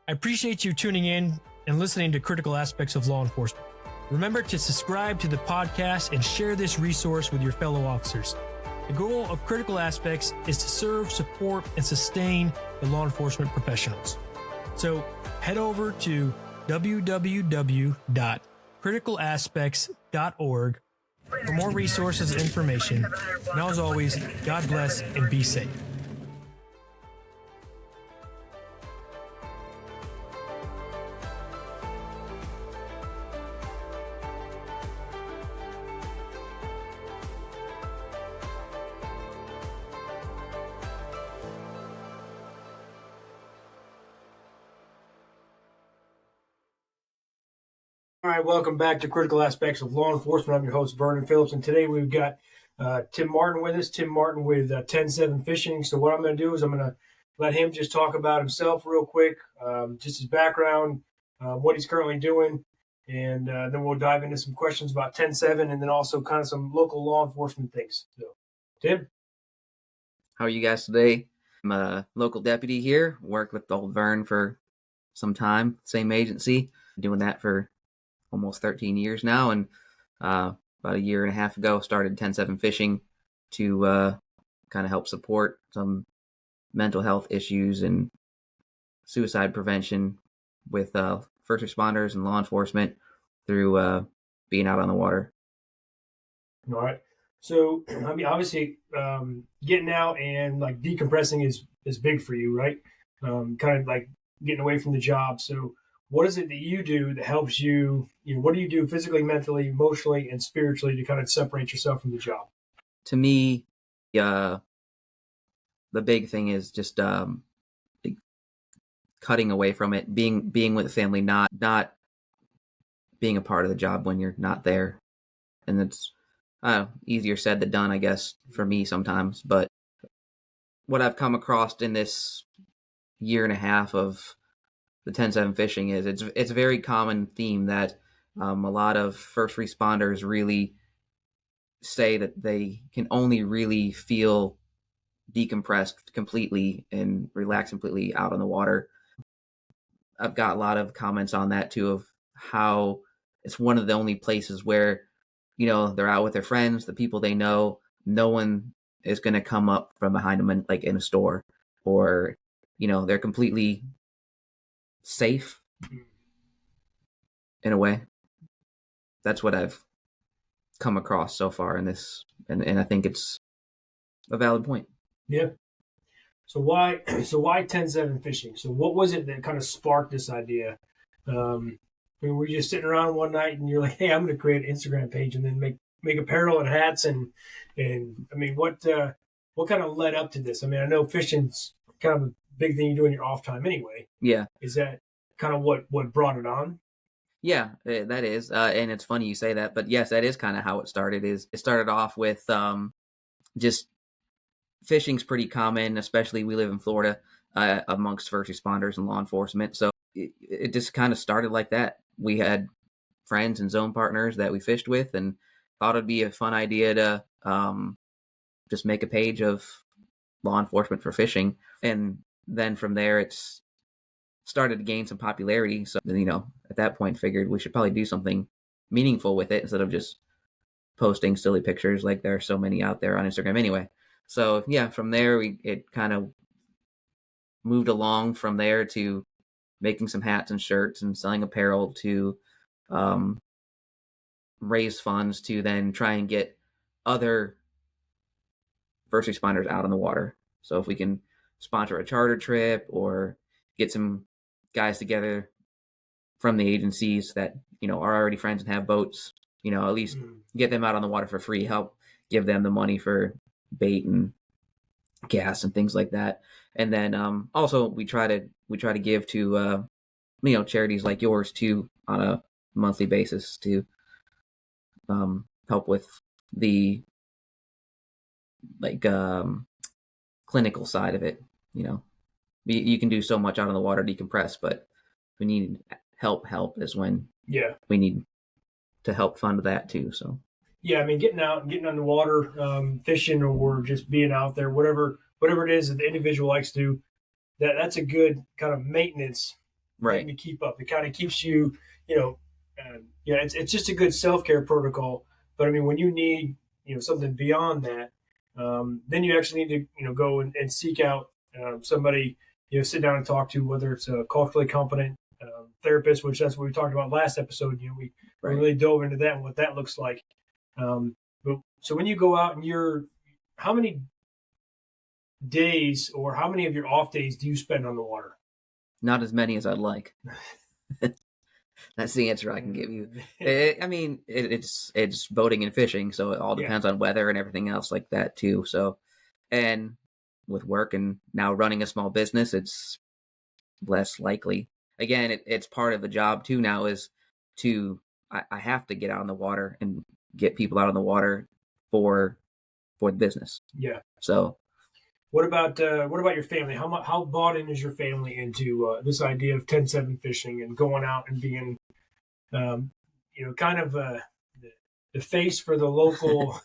I appreciate you tuning in and listening to Critical Aspects of Law Enforcement. Remember to subscribe to the podcast and share this resource with your fellow officers. The goal of Critical Aspects is to serve, support, and sustain the law enforcement professionals. So head over to www.criticalaspects.org for more resources and information. And as always, God bless and be safe. All right, welcome back to Critical Aspects of Law Enforcement. I'm your host, Vernon Phillips, and today we've got Tim Martin with us. Tim Martin with 10-7 Fishing. So what I'm going to do is I'm going to let him just talk about himself real quick, just his background, what he's currently doing, and then we'll dive into some questions about 10-7 and then also kind of some local law enforcement things. So, Tim? How are you guys today? I'm a local deputy here, worked with old Vern for some time, same agency, doing that for almost 13 years now, and about a year and a half ago started 10-7 Fishing to kind of help support some mental health issues and suicide prevention with first responders and law enforcement through being out on the water. All right. So, I mean, obviously, getting out and like decompressing is big for you, right? Kind of like getting away from the job. So, what is it that you do that helps you? What do you do physically, mentally, emotionally, and spiritually to kind of separate yourself from the job? To me, the big thing is just cutting away from it, being with the family, not being a part of the job when you're not there. And it's easier said than done, I guess, for me sometimes. But what I've come across in this year and a half of the 10-7 Fishing is it's a very common theme that a lot of first responders really say that they can only really feel decompressed completely and relax completely out on the water. I've got a lot of comments on that too, of how it's one of the only places where, they're out with their friends, the people they know, no one is going to come up from behind them in a store, or, they're completely safe in a way. That's what I've come across so far in this, and I think it's a valid point. Yeah. So why 10-7 Fishing? So what was it that kind of sparked this idea? Were you just sitting around one night and you're like, hey, I'm going to create an Instagram page and then make apparel and hats and I mean, what kind of led up to this? I mean, I know fishing's kind of a big thing you do in your off time anyway. Yeah. Is that kind of what brought it on? Yeah, that is. And it's funny you say that, but yes, that is kind of how it started. It started off with just fishing's pretty common, especially we live in Florida, amongst first responders and law enforcement. So it just kind of started like that. We had friends and zone partners that we fished with and thought it'd be a fun idea to just make a page of law enforcement for fishing. And then from there, it's started to gain some popularity. So, at that point figured we should probably do something meaningful with it instead of just posting silly pictures like there are so many out there on Instagram anyway. So yeah, from there, it kind of moved along from there to making some hats and shirts and selling apparel to raise funds to then try and get other first responders out on the water. So if we can sponsor a charter trip or get some guys together from the agencies that, are already friends and have boats, at least get them out on the water for free, help give them the money for bait and gas and things like that. And then also we try to give to charities like yours too on a monthly basis to help with the clinical side of it. You can do so much out on the water, decompress, but we need help is when we need to help fund that too. So yeah, I mean, getting on the water, fishing, or just being out there, whatever it is that the individual likes to do, that's a good kind of maintenance Right. let me keep up. It kind of keeps you, you know, it's just a good self care protocol. But I mean, when you need, something beyond that, then you actually need to, go and seek out somebody, sit down and talk to, whether it's a culturally competent therapist, which that's what we talked about last episode. We really dove into that and what that looks like. But so when you go out and how many days or how many of your off days do you spend on the water? Not as many as I'd like. That's the answer I can give you. It's boating and fishing, so it all depends on weather and everything else like that too. So, and with work and now running a small business, it's less likely. Again, it's part of the job too now is I have to get out on the water and get people out on the water for the business. Yeah. So what about your family? How bought in is your family into this idea of 10-7 fishing and going out and being kind of the face for the local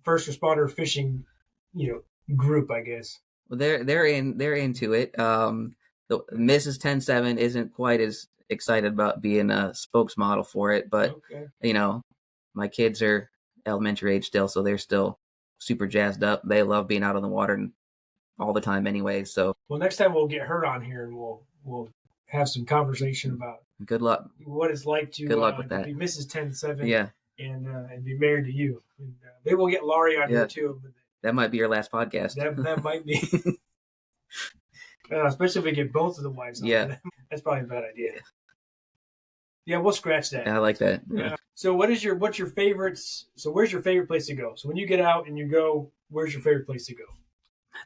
first responder fishing group, I guess. Well, they're into it. The Mrs. 10-7 isn't quite as excited about being a spokesmodel for it, but my kids are elementary age still, so they're still super jazzed up. They love being out on the water all the time anyway. So next time we'll get her on here and we'll have some conversation about good luck what it's like to good luck with that. Be Mrs. 10-7 yeah, and be married to you. And, maybe we'll get Laurie on here too. But that might be your last podcast. That might be. Especially if we get both of the wives on. Yeah. That's probably a bad idea. Yeah, we'll scratch that. I like that. Yeah. So what's your favorites? So where's your favorite place to go? So when you get out and you go, where's your favorite place to go?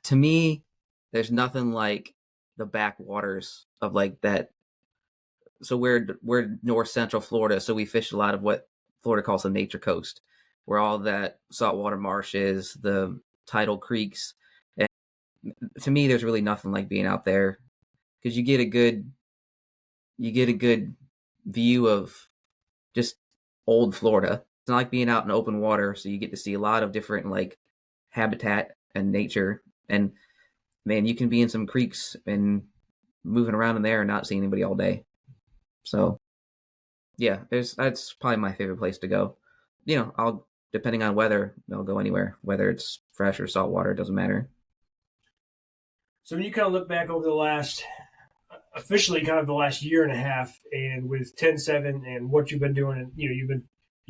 To me, there's nothing like the backwaters of like that. So we're north central Florida, so we fish a lot of what Florida calls the nature coast, where all that saltwater marsh is, the tidal creeks. And to me, there's really nothing like being out there because you get a good view of just old Florida. It's not like being out in open water, so you get to see a lot of different like habitat and nature. And man, you can be in some creeks and moving around in there and not see anybody all day. So yeah, that's probably my favorite place to go. I'll depending on weather, I'll go anywhere, whether it's fresh or salt water, it doesn't matter. So when you kind of look back over the last year and a half, and with 10-7 and what you've been doing, and you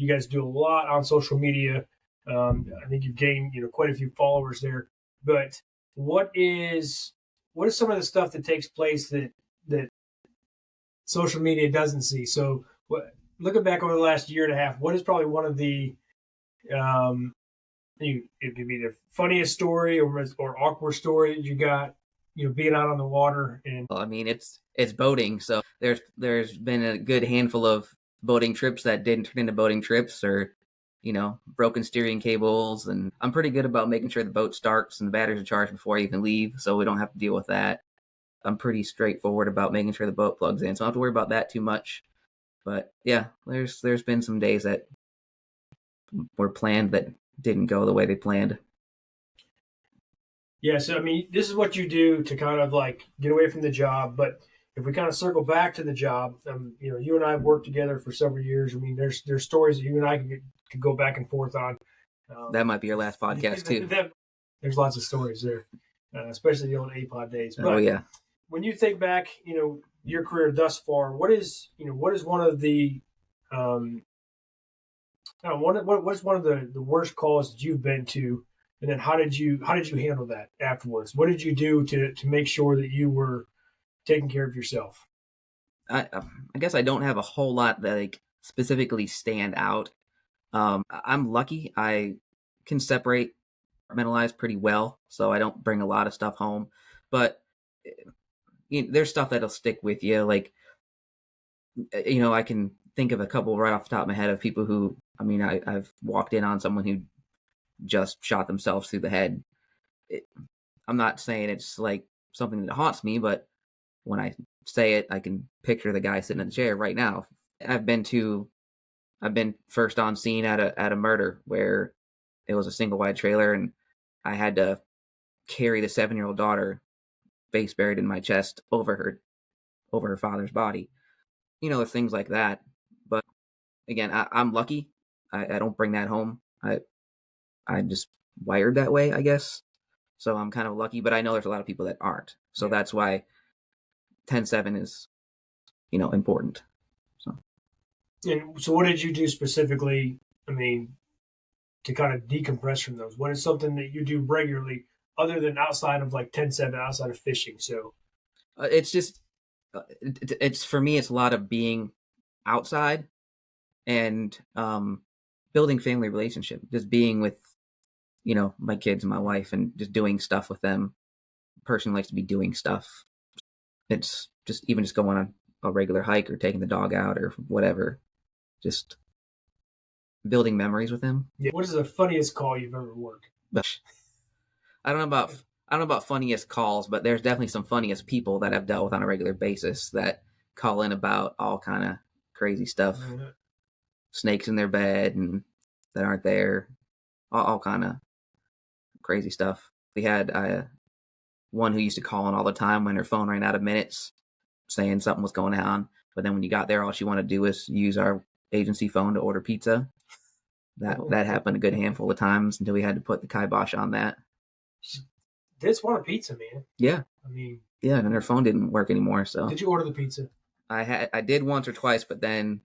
guys do a lot on social media. I think you've gained quite a few followers there. But what is some of the stuff that takes place that social media doesn't see? So looking back over the last year and a half, what is probably one of the it could be the funniest story or awkward story that you got, being out on the water? And well, I mean, it's boating, so there's been a good handful of boating trips that didn't turn into boating trips, or broken steering cables. And I'm pretty good about making sure the boat starts and the batteries are charged before I even leave, so we don't have to deal with that. I'm pretty straightforward about making sure the boat plugs in, so I don't have to worry about that too much. But yeah, there's been some days that were planned that didn't go the way they planned. Yeah, so I mean, this is what you do to kind of like get away from the job. But if we kind of circle back to the job, you and I have worked together for several years. I mean, there's stories that you and I could go back and forth on. That might be your last podcast too. There's lots of stories there, especially the old APOD days. But yeah. When you think back, your career thus far, what is one of the what's one of the worst calls that you've been to? And then how did you handle that afterwards? What did you do to make sure that you were taking care of yourself? I guess I don't have a whole lot that like specifically stand out. I'm lucky. I can compartmentalize pretty well, so I don't bring a lot of stuff home. But there's stuff that'll stick with you. Like, I can think of a couple right off the top of my head of people who, I've walked in on someone who just shot themselves through the head. I'm not saying it's like something that haunts me, but when I say it, I can picture the guy sitting in the chair right now. I've been first on scene at a murder where it was a single wide trailer, and I had to carry the 7-year-old daughter face buried in my chest over her father's body. Things like that. But again, I'm lucky. I don't bring that home. I'm just wired that way, I guess. So I'm kind of lucky, but I know there's a lot of people that aren't. So that's why 10-7 is, important. And so what did you do specifically, I mean, to kind of decompress from those? What is something that you do regularly other than outside of like 10-7, outside of fishing? So it's just, it's for me, it's a lot of being outside and building family relationship, just being with, my kids and my wife and just doing stuff with them. Person likes to be doing stuff. It's just even just going on a regular hike or taking the dog out or whatever, just building memories with him. yeah. What is the funniest call you've ever worked? I don't know about funniest calls, but there's definitely some funniest people that I've dealt with on a regular basis that call in about all kind of crazy stuff, snakes in their bed and that aren't there, all kind of crazy stuff. We had one who used to call in all the time when her phone ran out of minutes, saying something was going on. But then when you got there, all she wanted to do was use our agency phone to order pizza. That happened a good handful of times until we had to put the kibosh on that. Just want a pizza, man. Yeah. I mean, yeah, and her phone didn't work anymore. So did you order the pizza? I did once or twice, but then,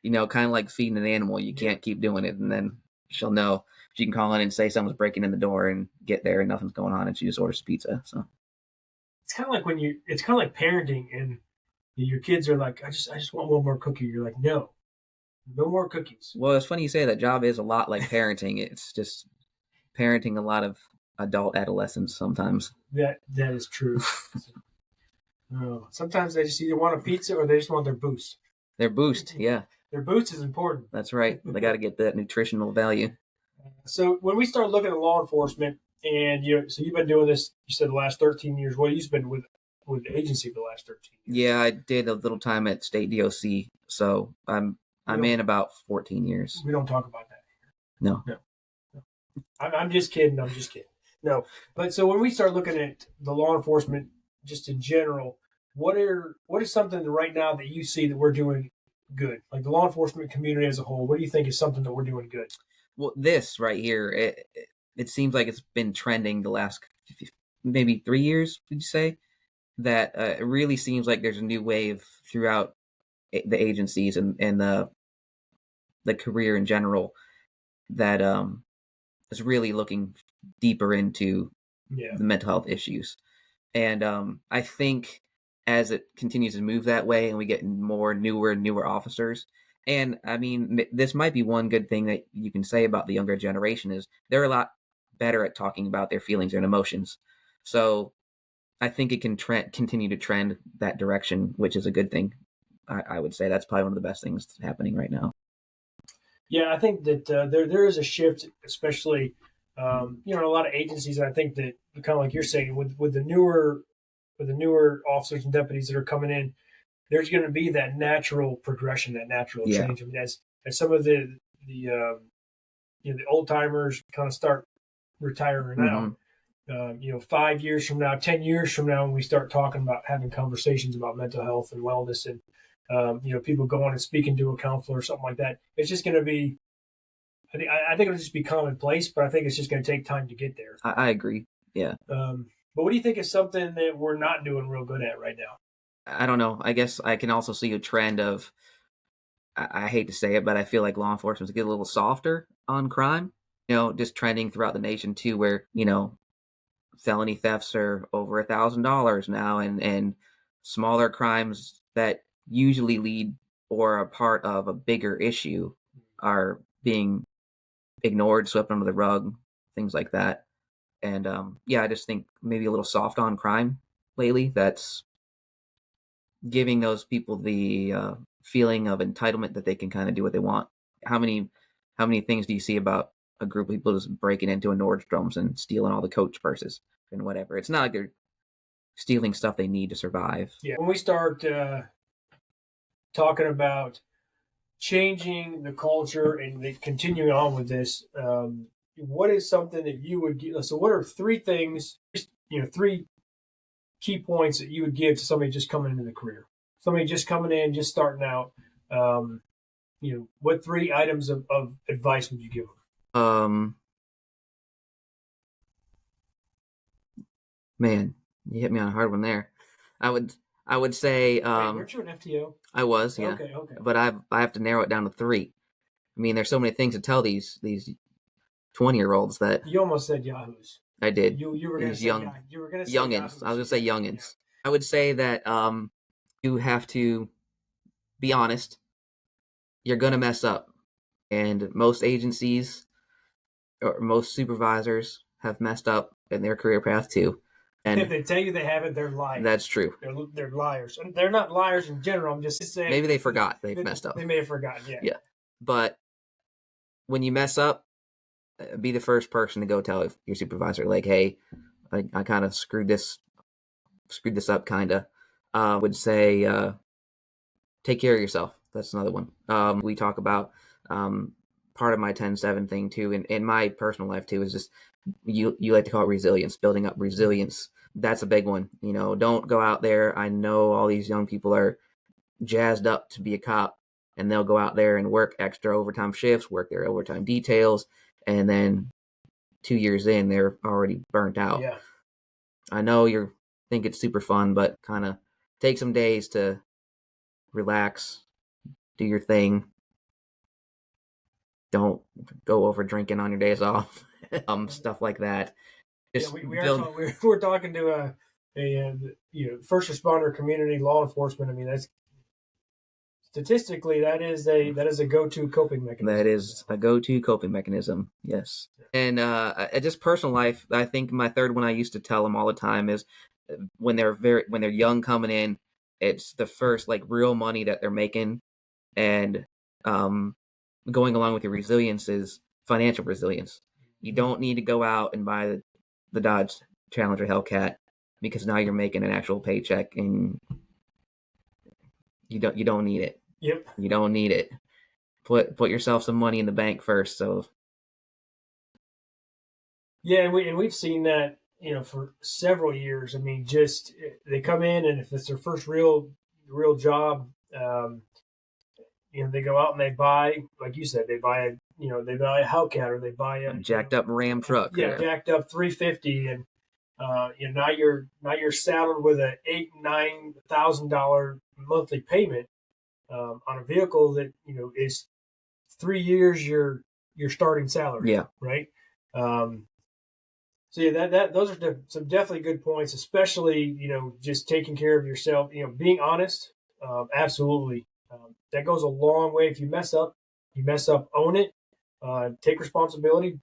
kind of like feeding an animal, you can't keep doing it, and then she'll know. She can call in and say someone's breaking in the door and get there and nothing's going on, and she just orders pizza. So it's kind of like it's kind of like parenting, and your kids are like, I just want one more cookie. You're like, no more cookies. Well, it's funny you say that. Job is a lot like parenting. It's just parenting a lot of adult adolescents sometimes. That is true. Sometimes they just either want a pizza or they just want their boost. Their boost, yeah. Their boost is important. That's right. They got to get that nutritional value. So when we start looking at law enforcement, and so you've been doing this, you said the last 13 years. Well, you've been with the agency for the last 13 years. Yeah, I did a little time at state DOC, so I'm in about 14 years. We don't talk about that here. No. I'm just kidding. No, but so when we start looking at the law enforcement, just in general, what is something right now that you see that we're doing good, like the law enforcement community as a whole? What do you think is something that we're doing good? Well, this right here, it seems like it's been trending the last maybe 3 years. Did you say that? It really seems like there's a new wave throughout the agencies and the career in general that is really looking deeper into the mental health issues. And I think as it continues to move that way and we get more newer officers, and I mean, this might be one good thing that you can say about the younger generation is they're a lot better at talking about their feelings and emotions. So I think it can continue to trend that direction, which is a good thing. I would say that's probably one of the best things happening right now. Yeah, I think that there is a shift, especially a lot of agencies. And I think that kind of like you're saying, with the newer officers and deputies that are coming in, there's going to be that natural progression, that natural change. I mean, as some of the old timers kind of start retiring out, 5 years from now, 10 years from now, when we start talking about having conversations about mental health and wellness and people going and speaking to a counselor or something like that, it's just going to be, I think it'll just be commonplace, but I think it's just going to take time to get there. I agree. Yeah. But what do you think is something that we're not doing real good at right now? I don't know. I guess I can also see a trend of, I hate to say it, but I feel like law enforcement's get a little softer on crime, just trending throughout the nation too, where, felony thefts are over $1,000 now, and smaller crimes that usually lead or are part of a bigger issue are being ignored, swept under the rug, things like that. And I just think maybe a little soft on crime lately. That's giving those people the feeling of entitlement that they can kind of do what they want. How many things do you see about a group of people just breaking into a Nordstrom's and stealing all the Coach purses and whatever? It's not like they're stealing stuff they need to survive. Yeah. When we start talking about changing the culture and continuing on with this, what is something that you would give? So what are three things, three key points that you would give to somebody just coming into the career? Somebody just coming in, just starting out. What 3 items of advice would you give them? Man, you hit me on a hard one there. I would say weren't you an FTO? I was, yeah. Okay. But I have to narrow it down to 3. I mean, there's so many things to tell these 20-year-olds that you almost said yahoos. I did. You were going to say you were going to say youngins. yahoos. I was going to say youngins. I would say that you have to be honest. You're going to mess up, and most agencies or most supervisors have messed up in their career path too. And if they tell you they haven't, they're lying. That's true. They're liars. And they're not liars in general. I'm just saying. Maybe they forgot they've messed up. They may have forgotten. Yeah. Yeah. But when you mess up, be the first person to go tell your supervisor, like, hey, I kind of screwed this up, kind of. Would say take care of yourself. That's another one. We talk about part of my 10-7 thing too, in my personal life too, is just you like to call it resilience, building up resilience. That's a big one. Don't go out there. I know all these young people are jazzed up to be a cop, and they'll go out there and work extra overtime shifts, work their overtime details, and then 2 years in, they're already burnt out. Yeah. I know you think it's super fun, but kind of take some days to relax, do your thing. Don't go over drinking on your days off. Stuff like that. We're talking to a first responder community, law enforcement. I mean, that's statistically that is a go-to coping mechanism. That is a go-to coping mechanism. Yes. And just personal life, I think my third one I used to tell them all the time is when they're young coming in, it's the first like real money that they're making, and going along with your resilience is financial resilience. You don't need to go out and buy the Dodge Challenger Hellcat because now you're making an actual paycheck, and you don't need it. Yep. You don't need it. Put yourself some money in the bank first. So yeah, and we've seen that for several years. I mean, just they come in, and if it's their first real job, they go out and they buy, like you said, they buy a Hellcat, or they buy a jacked up Ram truck. Yeah, jacked up 350, and now you're saddled with a $8,000-9,000 monthly payment on a vehicle that is 3 years your starting salary. Yeah. Right. So yeah, those are some definitely good points, especially just taking care of yourself. Being honest, absolutely. That goes a long way. If you mess up, own it, take responsibility,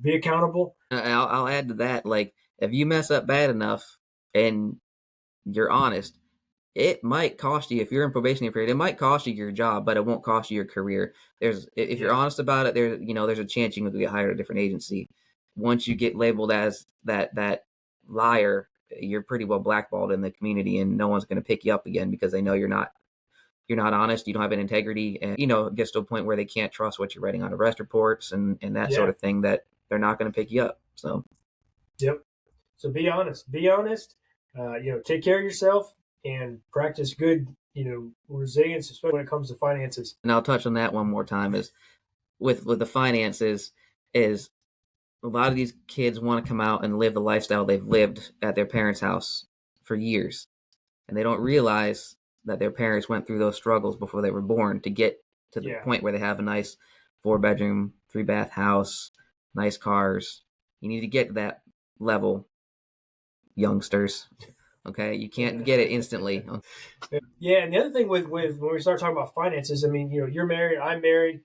be accountable. I'll add to that, like, if you mess up bad enough and you're honest, it might cost you, if you're in probationary period, it might cost you your job, but it won't cost you your career. If you're honest about it, there's a chance you can get hired at a different agency. Once you get labeled as that liar, you're pretty well blackballed in the community, and no one's going to pick you up again because they know you're not honest, you don't have an integrity, and it gets to a point where they can't trust what you're writing on arrest reports and that sort of thing, that they're not going to pick you up. So yep. So be honest, take care of yourself and practice good resilience, especially when it comes to finances. And I'll touch on that one more time, is with the finances, is a lot of these kids want to come out and live the lifestyle they've lived at their parents' house for years, and they don't realize that their parents went through those struggles before they were born to get to the point where they have a nice 4-bedroom, 3-bath house, nice cars. You need to get to that level, youngsters. Okay, you can't get it instantly. Yeah, and the other thing with when we start talking about finances, I mean, you're married, I'm married.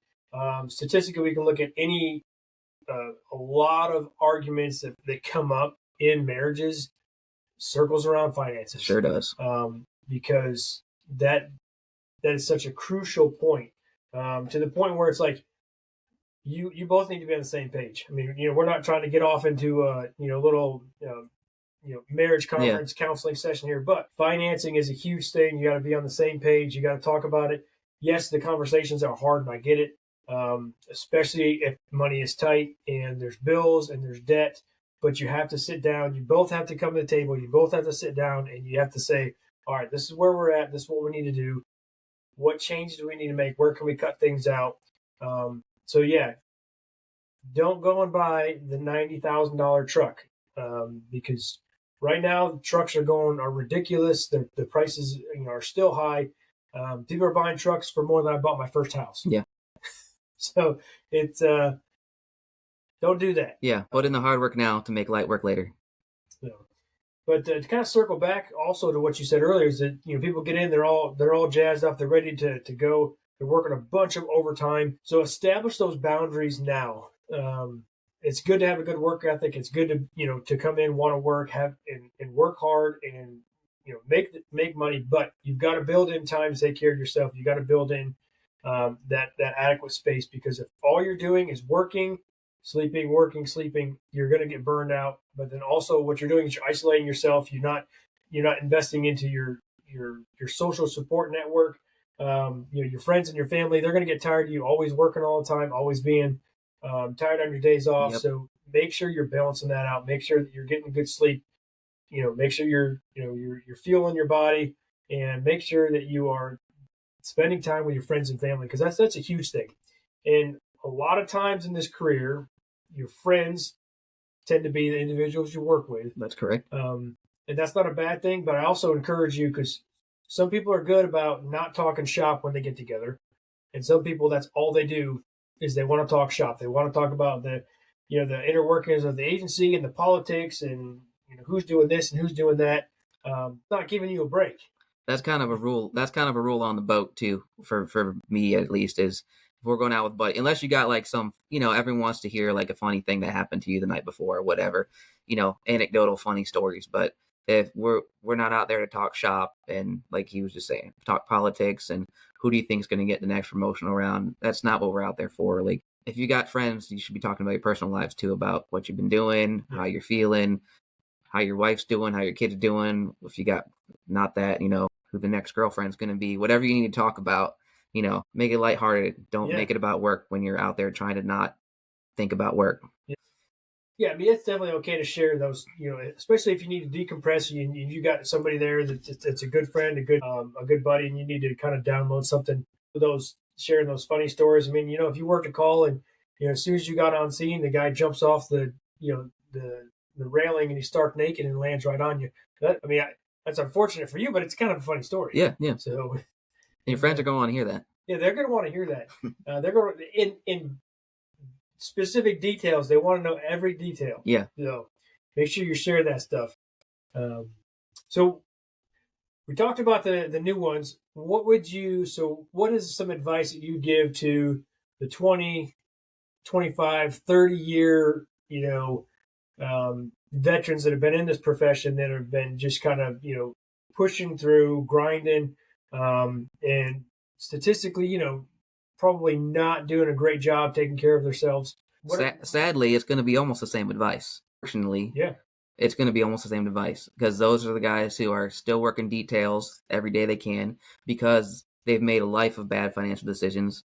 Statistically, we can look at a lot of arguments that come up in marriages circles around finances. Sure does. Because that is such a crucial point, to the point where it's like you both need to be on the same page. I mean, we're not trying to get off into a little marriage conference counseling session here, but financing is a huge thing. You got to be on the same page. You got to talk about it. Yes, the conversations are hard, and I get it, especially if money is tight and there's bills and there's debt. but you have to sit down. You both have to come to the table. You both have to sit down and you have to say, all right, this is where we're at. This is what we need to do. What changes do we need to make? Where can we cut things out? So yeah, don't go and buy the $90,000 truck because right now trucks are ridiculous. The prices are still high. People are buying trucks for more than I bought my first house. Yeah. So it's don't do that. Yeah, put in the hard work now to make light work later. So, but to kind of circle back also to what you said earlier is that people get in, they're all jazzed up, they're ready to go. They're working a bunch of overtime. So establish those boundaries now. It's good to have a good work ethic. It's good to to come in, want to work, and work hard, and make money. But you've got to build in time to take care of yourself. You got to build in that adequate space, because if all you're doing is working, sleeping, working, sleeping, you're going to get burned out. But then also what you're doing is you're isolating yourself. You're not investing into your social support network. Your friends and your family, they're going to get tired of you always working all the time, always being tired on your days off. Yep. So make sure you're balancing that out. Make sure that you're getting good sleep. Make sure you're fueling your body, and make sure that you are spending time with your friends and family, because that's a huge thing. And a lot of times in this career, your friends tend to be the individuals you work with. That's correct. And that's not a bad thing, but I also encourage you, because some people are good about not talking shop when they get together. And some people, that's all they do is they want to talk shop. They want to talk about the inner workings of the agency and the politics and who's doing this and who's doing that. Not giving you a break. That's kind of a rule. That's kind of a rule on the boat too, for me at least, is if we're going out with buddy, unless you got like some, everyone wants to hear like a funny thing that happened to you the night before or whatever, anecdotal funny stories. But if we're not out there to talk shop and, like he was just saying, talk politics and who do you think is going to get the next promotional round, that's not what we're out there for. Like, if you got friends, you should be talking about your personal lives too, about what you've been doing, how you're feeling, how your wife's doing, how your kids are doing. If you got not that, who the next girlfriend's going to be, whatever you need to talk about, make it lighthearted. Don't make it about work when you're out there trying to not think about work. Yeah, I mean, it's definitely okay to share those, especially if you need to decompress and you got somebody there that's a good friend, a good buddy, and you need to kind of download something for those, sharing those funny stories. I mean, if you worked a call and, as soon as you got on scene, the guy jumps off the railing and he starts naked and lands right on you. That's unfortunate for you, but it's kind of a funny story. Yeah. So, and your friends are going to want to hear that. Yeah, they're going to want to hear that. They're going to in specific details. They want to know every detail. Yeah. So make sure you share that stuff. So we talked about the new ones. What is some advice that you give to the 20, 25, 30 year, veterans that have been in this profession, that have been just kind of, pushing through, grinding, and statistically, probably not doing a great job taking care of themselves. Sadly, it's going to be almost the same advice. Fortunately, yeah, it's going to be almost the same advice, because those are the guys who are still working details every day they can, because they've made a life of bad financial decisions.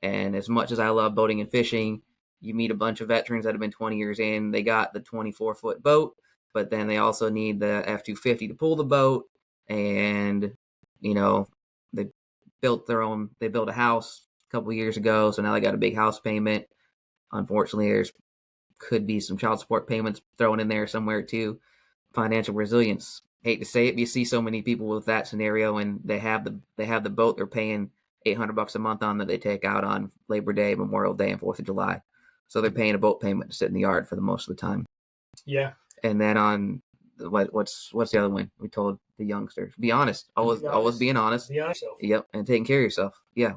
And as much as I love boating and fishing, you meet a bunch of veterans that have been 20 years in. They got the 24-foot boat, but then they also need the F-250 to pull the boat. And, they built a house a couple of years ago, so now they got a big house payment. Unfortunately, there's could be some child support payments thrown in there somewhere too. Financial resilience. Hate to say it, but you see so many people with that scenario, and they have the boat they're paying $800 a month on, that they take out on Labor Day, Memorial Day, and 4th of July. So they're paying a boat payment to sit in the yard for the most of the time. Yeah. And then on what's the other one we told the youngsters? Be honest. Always being honest. Be honest. Yep, and taking care of yourself. Yeah.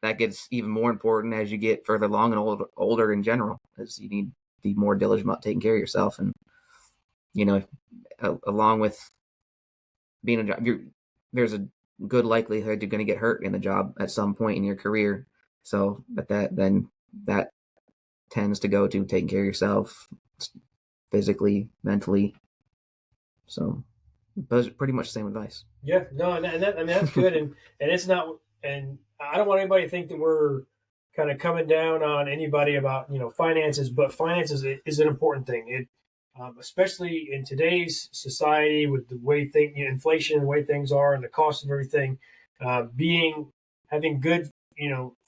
That gets even more important as you get further along and older in general, because you need to be more diligent about taking care of yourself. And, along with being a job, there's a good likelihood you're going to get hurt in the job at some point in your career. So that tends to go to taking care of yourself physically, mentally. So pretty much the same advice. Yeah, no, and that's good. And it's not, and I don't want anybody to think that we're kind of coming down on anybody about finances, but finances is an important thing. It especially in today's society with the way inflation, the way things are, and the cost of everything. Being having good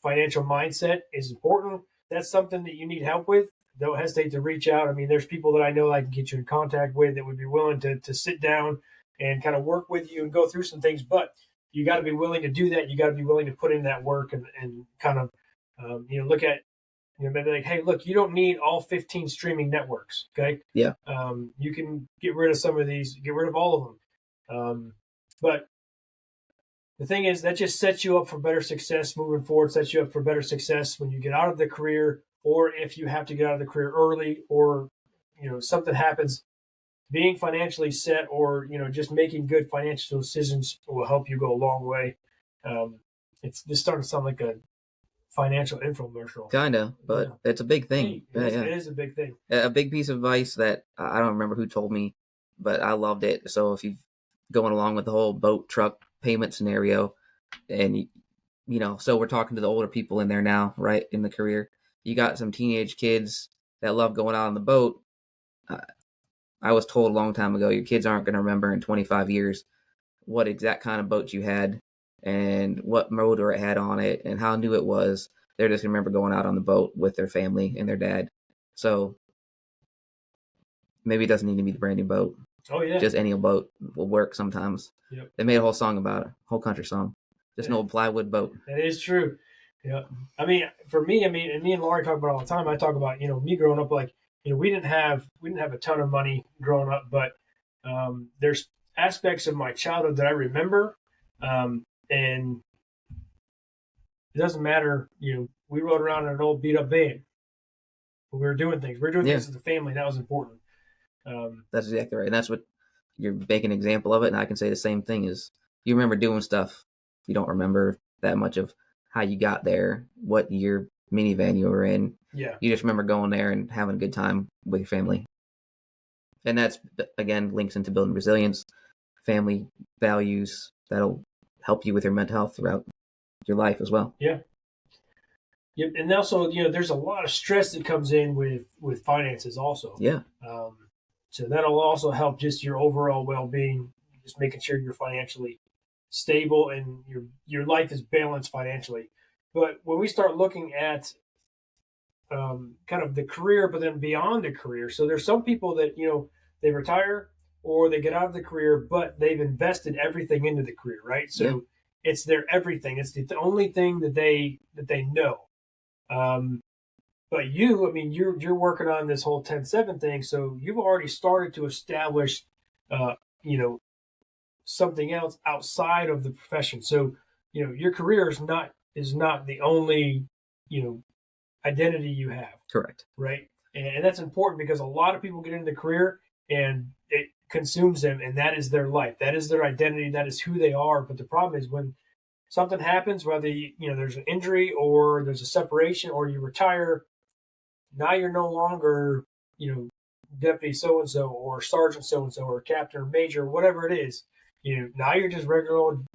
financial mindset is important. That's something that you need help with. Don't hesitate to reach out. I mean, there's people that I know I can get you in contact with that would be willing to sit down and kind of work with you and go through some things. But you got to be willing to do that. You got to be willing to put in that work and kind of look at maybe like, hey, look, you don't need all 15 streaming networks. Okay. Yeah. You can get rid of some of these, get rid of all of them. But the thing is, that just sets you up for better success moving forward, sets you up for better success when you get out of the career, or if you have to get out of the career early, or, something happens. Being financially set, or, just making good financial decisions will help you go a long way. It's this starting to sound like a financial infomercial. Kind of, but it's a big thing. It is a big thing. A big piece of advice that I don't remember who told me, but I loved it. So if you're going along with the whole boat truck payment scenario, and so we're talking to the older people in there now, right, in the career. You got some teenage kids that love going out on the boat. I was told a long time ago, your kids aren't going to remember in 25 years what exact kind of boat you had and what motor it had on it and how new it was. They're just going to remember going out on the boat with their family and their dad. So maybe it doesn't need to be the brand new boat. Oh, yeah. Just any old boat will work sometimes. Yep. They made a whole song about it, whole country song. Just an old plywood boat. That is true. Yeah. I mean, for me, and me and Laurie talk about it all the time. I talk about, me growing up, like, we didn't have a ton of money growing up, but there's aspects of my childhood that I remember, and it doesn't matter. We rode around in an old beat up van. We were doing things. We were doing things as a family. That was important. That's exactly right, and that's what you're making an example of it. And I can say the same thing is you remember doing stuff. You don't remember that much of how you got there, what year minivan you were in. Yeah. You just remember going there and having a good time with your family. And that's, again, links into building resilience, family values that'll help you with your mental health throughout your life as well. Yeah. Yep. And also, there's a lot of stress that comes in with finances also. Yeah. So that'll also help just your overall well-being, just making sure you're financially stable and your life is balanced financially. But when we start looking at kind of the career, but then beyond the career, so there's some people that they retire or they get out of the career, but they've invested everything into the career, right? So it's their everything. It's the only thing that they know. But you're working on this whole 10-7 thing, so you've already started to establish, something else outside of the profession. So, your career is not the only, identity you have. Correct. Right. And that's important because a lot of people get into the career and it consumes them, and that is their life. That is their identity. That is who they are. But the problem is when something happens, whether there's an injury or there's a separation or you retire, now you're no longer, deputy so-and-so or sergeant so-and-so or captain or major, whatever it is. Now you're just regular old,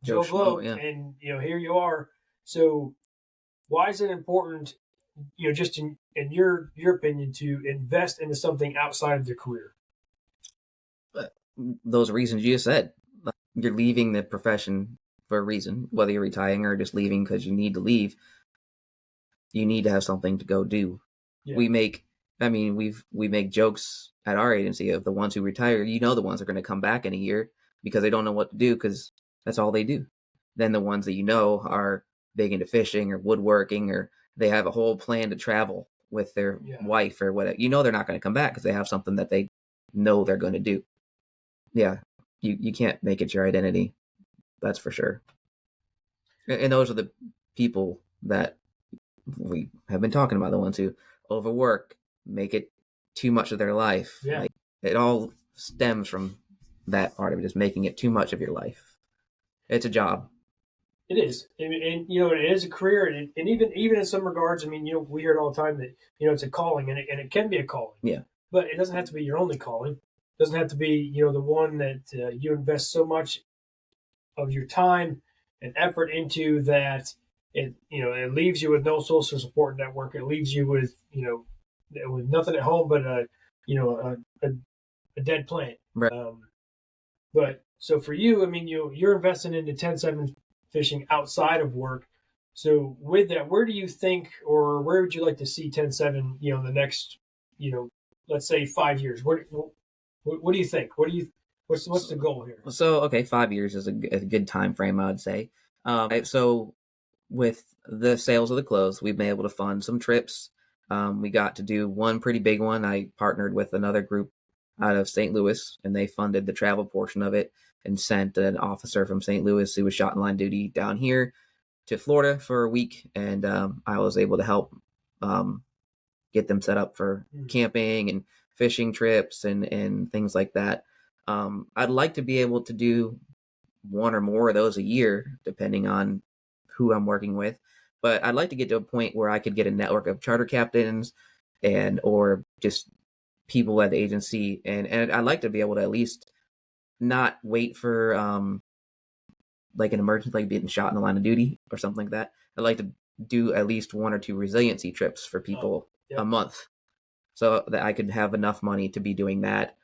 Joe Blow, and, here you are. So why is it important, just in your opinion, to invest into something outside of your career? Those reasons you just said. You're leaving the profession for a reason, whether you're retiring or just leaving because you need to leave. You need to have something to go do. Yeah. We make jokes at our agency of the ones who retire. The ones are going to come back in a year because they don't know what to do because that's all they do. Then the ones that are big into fishing or woodworking, or they have a whole plan to travel with their wife or whatever. They're not going to come back because they have something that they know they're going to do. Yeah, you can't make it your identity. That's for sure. And those are the people that we have been talking about, the ones who overwork, make it too much of their life. Yeah. Like, it all stems from that part of it, just making it too much of your life. It's a job. It is, and it is a career, and even in some regards, we hear it all the time that it's a calling, and it can be a calling. Yeah. But it doesn't have to be your only calling. It doesn't have to be the one that you invest so much of your time and effort into that it leaves you with no social support network. It leaves you with with nothing at home but a dead plant. Right. But so for you, I mean, you're investing into 10-7 fishing outside of work. So with that, where do you think, or where would you like to see 10-7? The next, let's say 5 years. What do you think? What's the goal here? So okay, 5 years is a good time frame, I would say. So with the sales of the clothes, we've been able to fund some trips. We got to do one pretty big one. I partnered with another group out of St. Louis, and they funded the travel portion of it and sent an officer from St. Louis who was shot in line duty down here to Florida for a week, and I was able to help get them set up for camping and fishing trips and things like that. I'd like to be able to do one or more of those a year, depending on who I'm working with. But I'd like to get to a point where I could get a network of charter captains or just people at the agency. And I'd like to be able to at least not wait for like an emergency, like being shot in the line of duty or something like that. I'd like to do at least one or two resiliency trips for people a month, so that I could have enough money to be doing that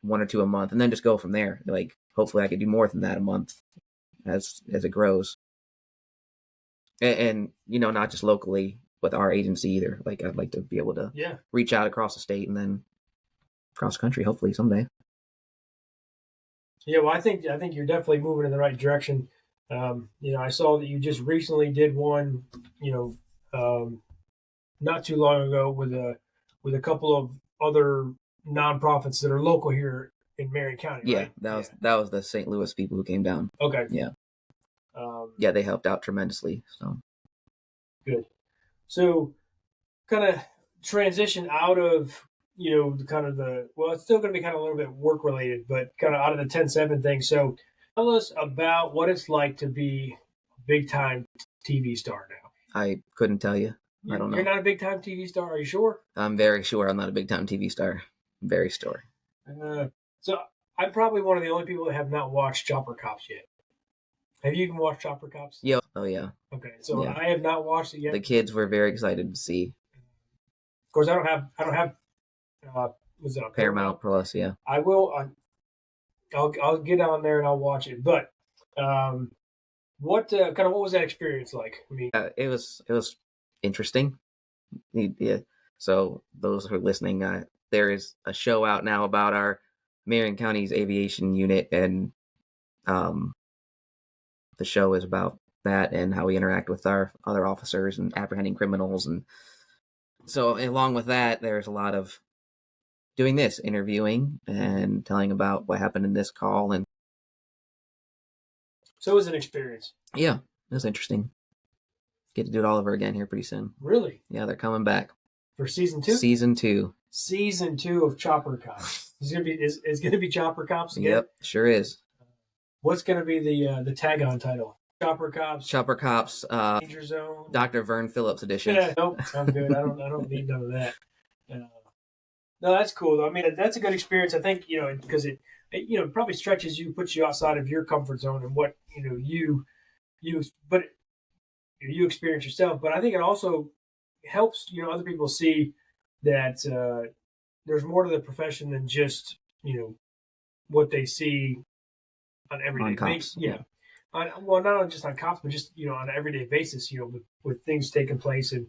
one or two a month, and then just go from there. Like hopefully I could do more than that a month as it grows. And not just locally with our agency either. Like I'd like to be able to reach out across the state and then cross country, hopefully someday. Yeah, well, I think you're definitely moving in the right direction. I saw that you just recently did one, not too long ago with a couple of other nonprofits that are local here in Marion County. Yeah, right? that was the St. Louis people who came down. Okay. Yeah. They helped out tremendously. So good. So kind of transition out of it's still going to be kind of a little bit work related, but kind of out of the 10-7 thing. So tell us about what it's like to be a big time TV star now. I couldn't tell you. I don't know. You're not a big time TV star, are you sure? I'm very sure I'm not a big time TV star. I'm very sure. So I'm probably one of the only people that have not watched Chopper Cops yet. Have you even watched Chopper Cops? Yeah. Oh yeah. Okay, so I have not watched it yet. The kids were very excited to see. Of course, I don't have. Was it on Paramount Plus? Yeah. I will. I'll get on there and I'll watch it. But what was that experience like? I mean, it was interesting. Yeah. So those who are listening, there is a show out now about our Marion County's aviation unit, and the show is about that and how we interact with our other officers and apprehending criminals. And so along with that, there's a lot of doing this, interviewing and telling about what happened in this call. And so it was an experience. Yeah, it was interesting. Get to do it all over again here pretty soon. Really? Yeah, they're coming back. For season 2? Season 2. Season 2 of Chopper Cops. It's gonna be Chopper Cops again? Yep, sure is. What's gonna be the tag-on title? Chopper Cops. Chopper Cops. Danger Zone. Dr. Vern Phillips edition. Yeah, nope, I'm good. I don't need none of that. No, that's cool though. I mean, that's a good experience. I think because it probably stretches you, puts you outside of your comfort zone and what you experience yourself. But I think it also helps other people see that there's more to the profession than just what they see on everyday basis. Yeah. Well, not on just on cops, but just on an everyday basis. With things taking place, and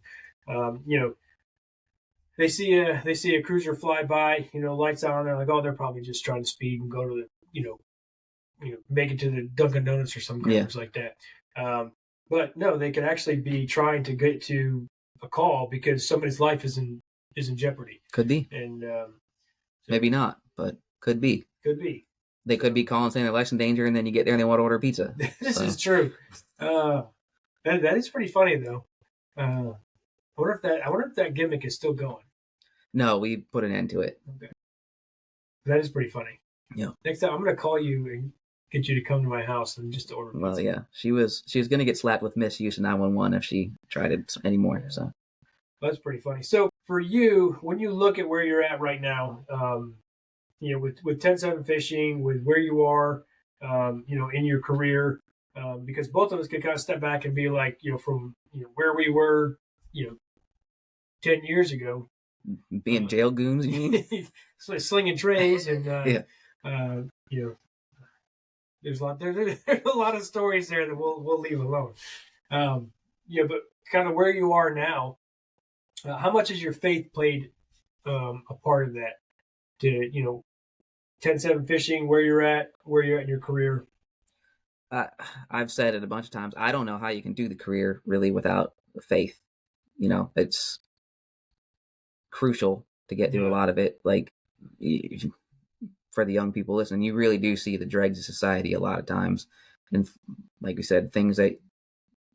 they see a cruiser fly by, lights on. They're like, oh, they're probably just trying to speed and go to the make it to the Dunkin' Donuts or some garbage like that. But no, they could actually be trying to get to a call because somebody's life is in jeopardy. Could be. And maybe not, but could be. Could be. They could be calling saying their life's in danger, and then you get there and they want to order pizza. This is true. That is pretty funny though. I wonder if that gimmick is still going. No, we put an end to it. Okay. That is pretty funny. Yeah. Next time I'm going to call you and get you to come to my house and just order pizza. Well, yeah. She was going to get slapped with misuse in 911 if she tried it anymore. So that's pretty funny. So for you, when you look at where you're at right now, with 10-7 fishing, with where you are, in your career, because both of us could kind of step back and be like, from where we were, 10 years ago, Being jail goons, you mean? slinging trays and Yeah. you know, there's a lot of stories there that we'll leave alone. But kind of where you are now, how much has your faith played a part of that? To 10-7 fishing, where you're at in your career. I've said it a bunch of times. I don't know how you can do the career really without faith. It's crucial to get through a lot of it. Like, for the young people listening, you really do see the dregs of society a lot of times. And like we said, things that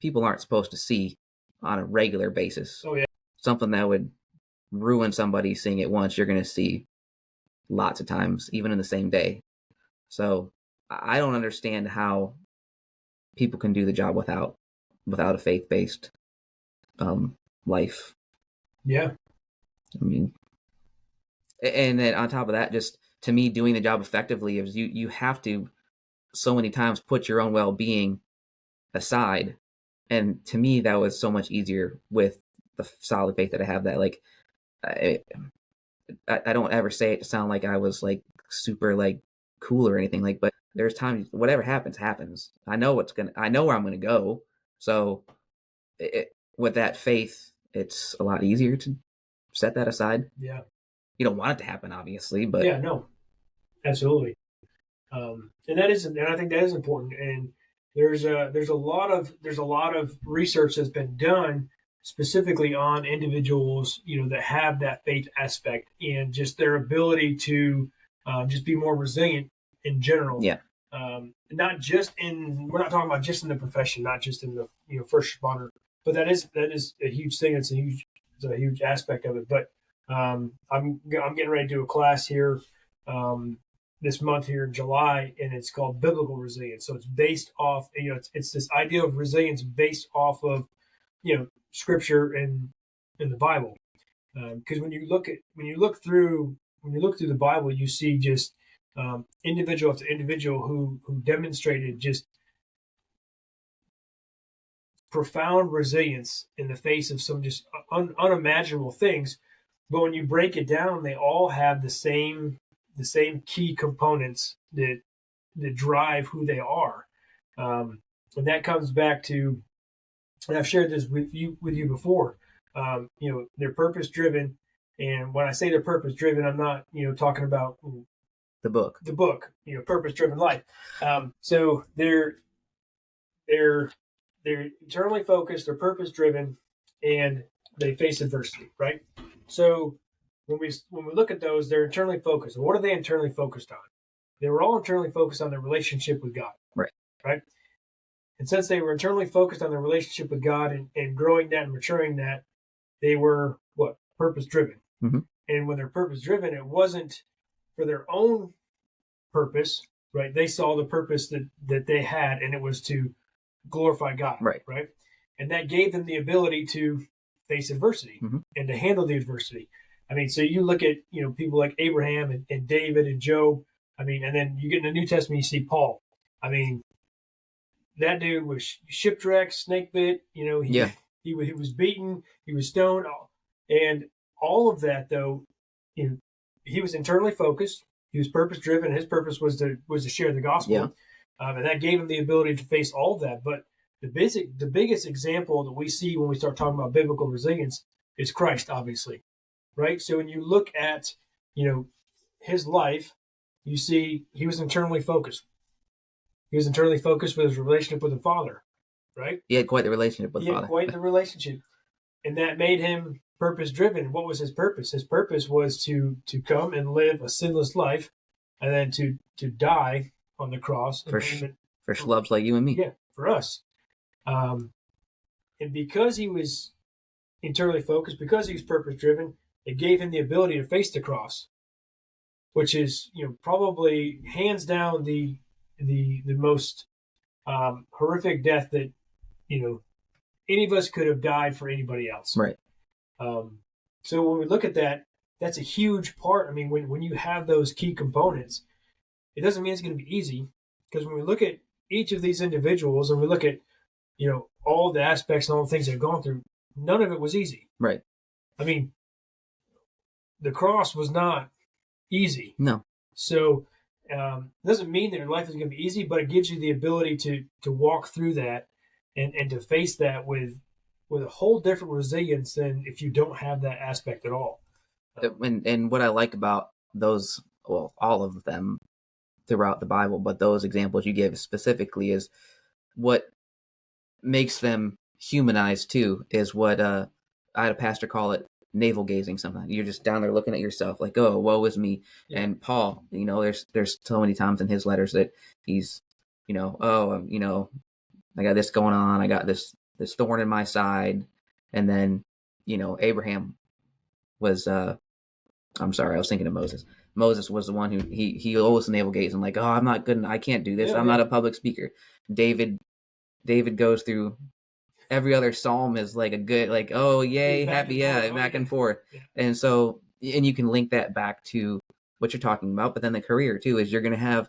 people aren't supposed to see on a regular basis. Oh, yeah. Something that would ruin somebody seeing it once, you're going to see lots of times, even in the same day. So I don't understand how people can do the job without a faith-based life. Yeah. I mean, and then on top of that, just to me, doing the job effectively is you have to so many times put your own well-being aside. And to me, that was so much easier with the solid faith that I have. That, like, I don't ever say it to sound like I was like super like cool or anything, like, but there's times whatever happens. I know where I'm gonna go. So with that faith, it's a lot easier to set that aside. Yeah. You don't want it to happen, obviously, but yeah, no, absolutely. And I think that is important. And there's a lot of research that's been done specifically on individuals, that have that faith aspect and just their ability to just be more resilient in general. Yeah. Not just we're not talking about just in the profession, not just in the first responder, but that is a huge thing. It's a huge aspect of it. But I'm getting ready to do a class here this month here in July, and it's called biblical resilience. So it's based off, it's this idea of resilience based off of, scripture and in the Bible. Because when you look through the Bible, you see just individual after individual who demonstrated just profound resilience in the face of some just unimaginable things. But when you break it down, they all have the same key components that drive who they are, and that comes back to, and I've shared this with you before. They're purpose driven, and when I say they're purpose driven, I'm not talking about the book, purpose driven life. So they're internally focused, they're purpose driven, and they face adversity, right? So when we look at those, they're internally focused. And what are they internally focused on? They were all internally focused on their relationship with God. Right. And since they were internally focused on their relationship with God and growing that and maturing that, they were what? Purpose driven. Mm-hmm. And when they're purpose driven, it wasn't for their own purpose, right? They saw the purpose that they had, and it was to glorify God. Right. And that gave them the ability to face adversity and to handle the adversity. I mean, so you look at, people like Abraham and David and Job. I mean, and then you get in the New Testament, you see Paul. I mean, that dude was shipwrecked, snake bit, he was beaten, he was stoned. And all of that, though, he was internally focused. He was purpose driven. His purpose was to share the gospel. Yeah. And that gave him the ability to face all of that. But the biggest example that we see when we start talking about biblical resilience is Christ, obviously, right? So when you look at, his life, you see he was internally focused. He was internally focused with his relationship with the Father, right? He had quite the relationship with the Father. Quite the relationship. And that made him purpose driven. What was his purpose? His purpose was to come and live a sinless life, and then to die on the cross for schlubs like you and me. Yeah, for us. And because he was internally focused, because he was purpose driven, it gave him the ability to face the cross, which is probably hands down the most horrific death that any of us could have died for anybody else. Right. So when we look at that, that's a huge part. I mean, when you have those key components, it doesn't mean it's going to be easy, because when we look at each of these individuals and we look at, all the aspects and all the things they've gone through, none of it was easy. Right. I mean, the cross was not easy. No. So doesn't mean that your life is going to be easy, but it gives you the ability to walk through that and to face that with a whole different resilience than if you don't have that aspect at all. And what I like about those, well, all of them throughout the Bible, but those examples you gave specifically is what makes them humanized too, is what I had a pastor call it navel gazing. Sometimes you're just down there looking at yourself like, oh, woe is me. Yeah. And Paul, there's so many times in his letters that he's, I got this going on, I got this thorn in my side. And then, Abraham was I'm sorry, I was thinking of Moses. Moses was the one who he always navel gazing like, oh, I'm not good, I can't do this. I'm not a public speaker. David goes through every other psalm is like a good, like, oh yay, happy, back and forth. Yeah. And so, and you can link that back to what you're talking about, but then the career too is you're gonna have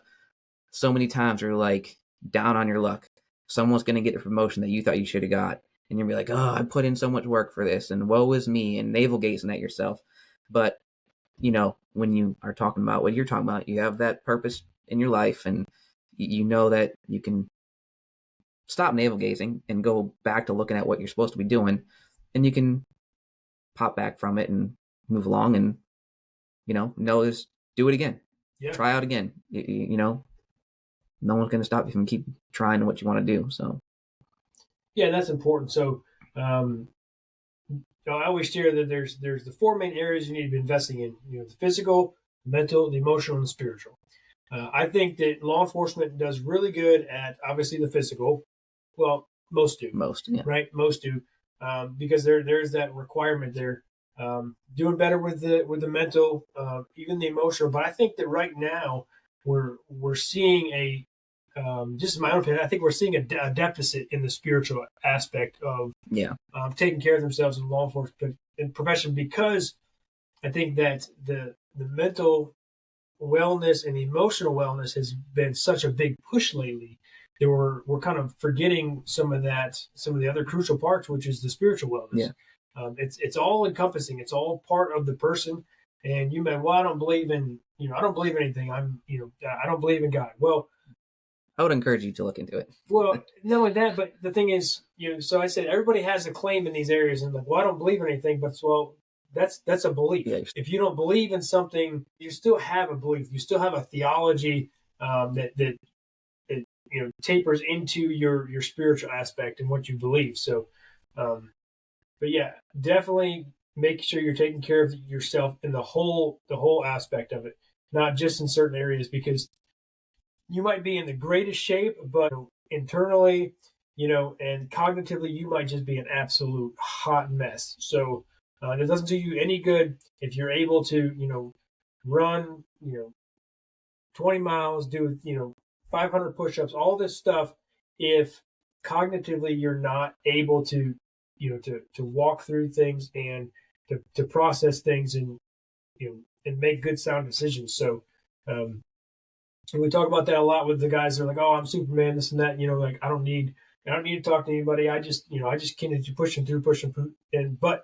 so many times where you're like down on your luck. Someone's gonna get a promotion that you thought you should have got, and you'll be like, oh, I put in so much work for this, and woe is me, and navel gazing at yourself. But when you are talking about what you're talking about, you have that purpose in your life, and you know that you can stop navel gazing and go back to looking at what you're supposed to be doing, and you can pop back from it and move along and, just do it again. Yeah. Try out again. No one's going to stop you from keep trying what you want to do. So. Yeah, that's important. So, I always share that there's the four main areas you need to be investing in. The physical, the mental, the emotional, and the spiritual. I think that law enforcement does really good at obviously the physical. Well, most do. Yeah. Right? Most do, because there's that requirement there. Doing better with the mental, even the emotional. But I think that right now we're seeing a just in my own opinion, I think we're seeing a deficit in the spiritual aspect of taking care of themselves in law enforcement profession, because I think that the mental wellness and the emotional wellness has been such a big push lately that we're kind of forgetting some of the other crucial parts, which is the spiritual wellness. Yeah. It's all encompassing. It's all part of the person. And you may, well, I don't believe in anything. I don't believe in God. Well, I would encourage you to look into it. Well, not only that, but the thing is, so I said everybody has a claim in these areas, and like, well, I don't believe in anything, but that's a belief. Yeah. If you don't believe in something, you still have a belief. You still have a theology that tapers into your spiritual aspect and what you believe. So, but yeah, definitely make sure you're taking care of yourself in the whole aspect of it, not just in certain areas, because you might be in the greatest shape, but internally, and cognitively, you might just be an absolute hot mess. So it doesn't do you any good if you're able to, run, 20 miles, do, 500 push-ups, all this stuff, if cognitively you're not able to, to walk through things and to process things and, and make good sound decisions. So, and we talk about that a lot with the guys that are like, oh, I'm Superman, this and that, like I don't need to talk to anybody. I just can push through. But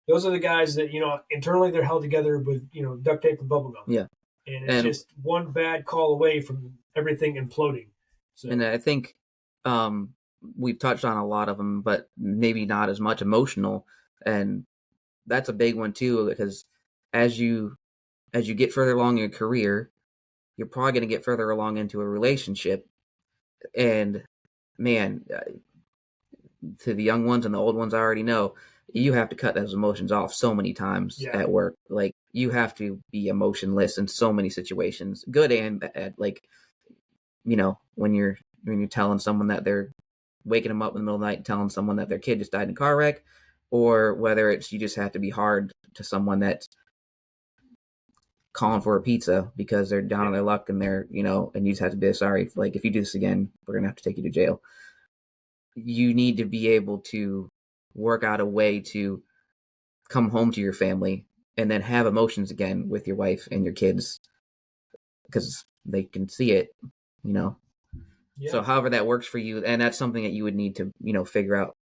those are the guys that, internally they're held together with, duct tape and bubble gum. Yeah. And it's just one bad call away from everything imploding. So. And I think we've touched on a lot of them, but maybe not as much emotional. And that's a big one too, because as you get further along in your career, you're probably going to get further along into a relationship. And man, to the young ones and the old ones, I already know, you have to cut those emotions off so many times at work. Like you have to be emotionless in so many situations, good and bad. Like, when you're telling someone that they're waking them up in the middle of the night and telling someone that their kid just died in a car wreck, or whether it's you just have to be hard to someone that's calling for a pizza because they're down on their luck and they're, and you just have to be sorry. Like, if you do this again, we're going to have to take you to jail. You need to be able to work out a way to come home to your family and then have emotions again with your wife and your kids because they can see it, Yeah. So however that works for you, and that's something that you would need to, figure out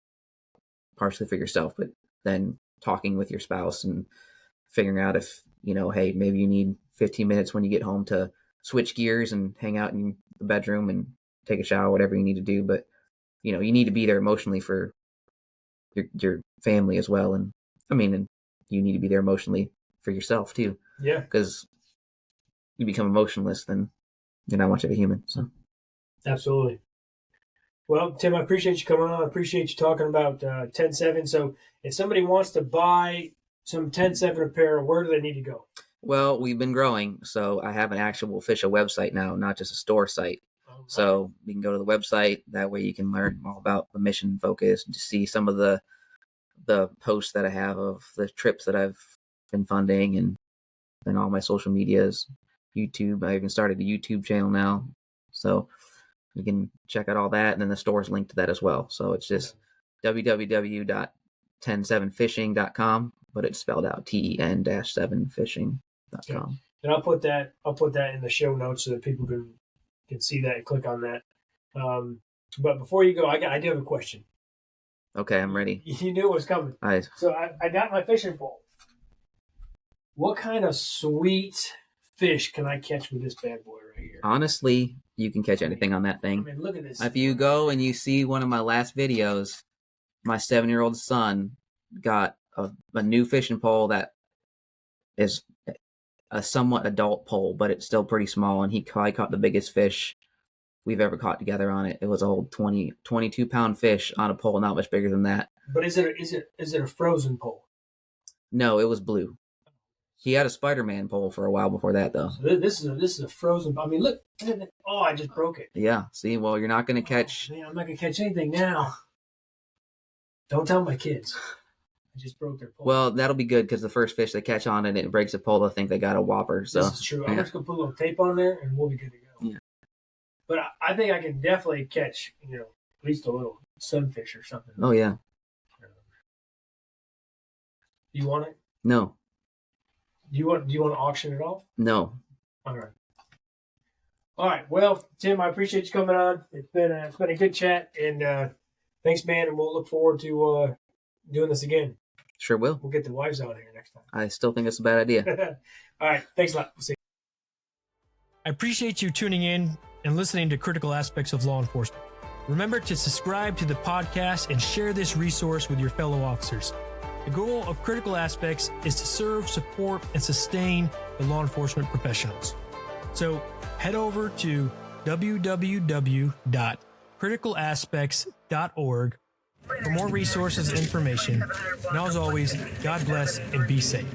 partially for yourself, but then talking with your spouse and figuring out if, hey, maybe you need 15 minutes when you get home to switch gears and hang out in the bedroom and take a shower, whatever you need to do. But, you need to be there emotionally for your family as well. And and you need to be there emotionally for yourself too. Yeah. Because you become emotionless, then you're not much of a human. So absolutely. Well, Tim, I appreciate you coming on. I appreciate you talking about 10-7. So if somebody wants to buy some 10-7 apparel, where do they need to go? Well, we've been growing, so I have an actual official website now, not just a store site. Right. So you can go to the website. That way you can learn all about the mission focus, to see some of the posts that I have of the trips that I've been funding, and then all my social medias, YouTube. I even started a YouTube channel now. So you can check out all that, and then the store's linked to that as well. So it's just www.107fishing.com, but it's spelled out TEN-7fishing.com. Okay. And I'll put that in the show notes so that people can see that and click on that. But before you go, I do have a question. Okay, I'm ready. You knew it was coming. So I got my fishing pole. What kind of sweet fish can I catch with this bad boy right here? Honestly, you can catch anything on that thing. Look at this. If you go and you see one of my last videos, my 7-year-old son got a new fishing pole that is a somewhat adult pole, but it's still pretty small, and he probably caught the biggest fish we've ever caught together on it. It was a whole 22-pound fish on a pole, not much bigger than that. But is it a frozen pole? No, it was blue. He had a Spider-Man pole for a while before that, though. So this is a frozen. Look. Oh, I just broke it. Yeah. See, well, you're not going to catch. Man, I'm not going to catch anything now. Don't tell my kids. I just broke their pole. Well, that'll be good, because the first fish they catch on it and it breaks a pole, they'll think they got a whopper. So this is true. I'm just going to put a little tape on there, and we'll be good to go. Yeah. But I think I can definitely catch, at least a little sunfish or something. Oh yeah. You want it? No. Do you want to auction it off? No. All right. Well, Tim, I appreciate you coming on. It's been a good chat, and thanks, man. And we'll look forward to doing this again. Sure will. We'll get the wives out here next time. I still think it's a bad idea. All right. Thanks a lot. We'll see you. I appreciate you tuning in and listening to Critical Aspects of Law Enforcement. Remember to subscribe to the podcast and share this resource with your fellow officers. The goal of Critical Aspects is to serve, support, and sustain the law enforcement professionals. So head over to www.criticalaspects.org for more resources and information. And as always, God bless and be safe.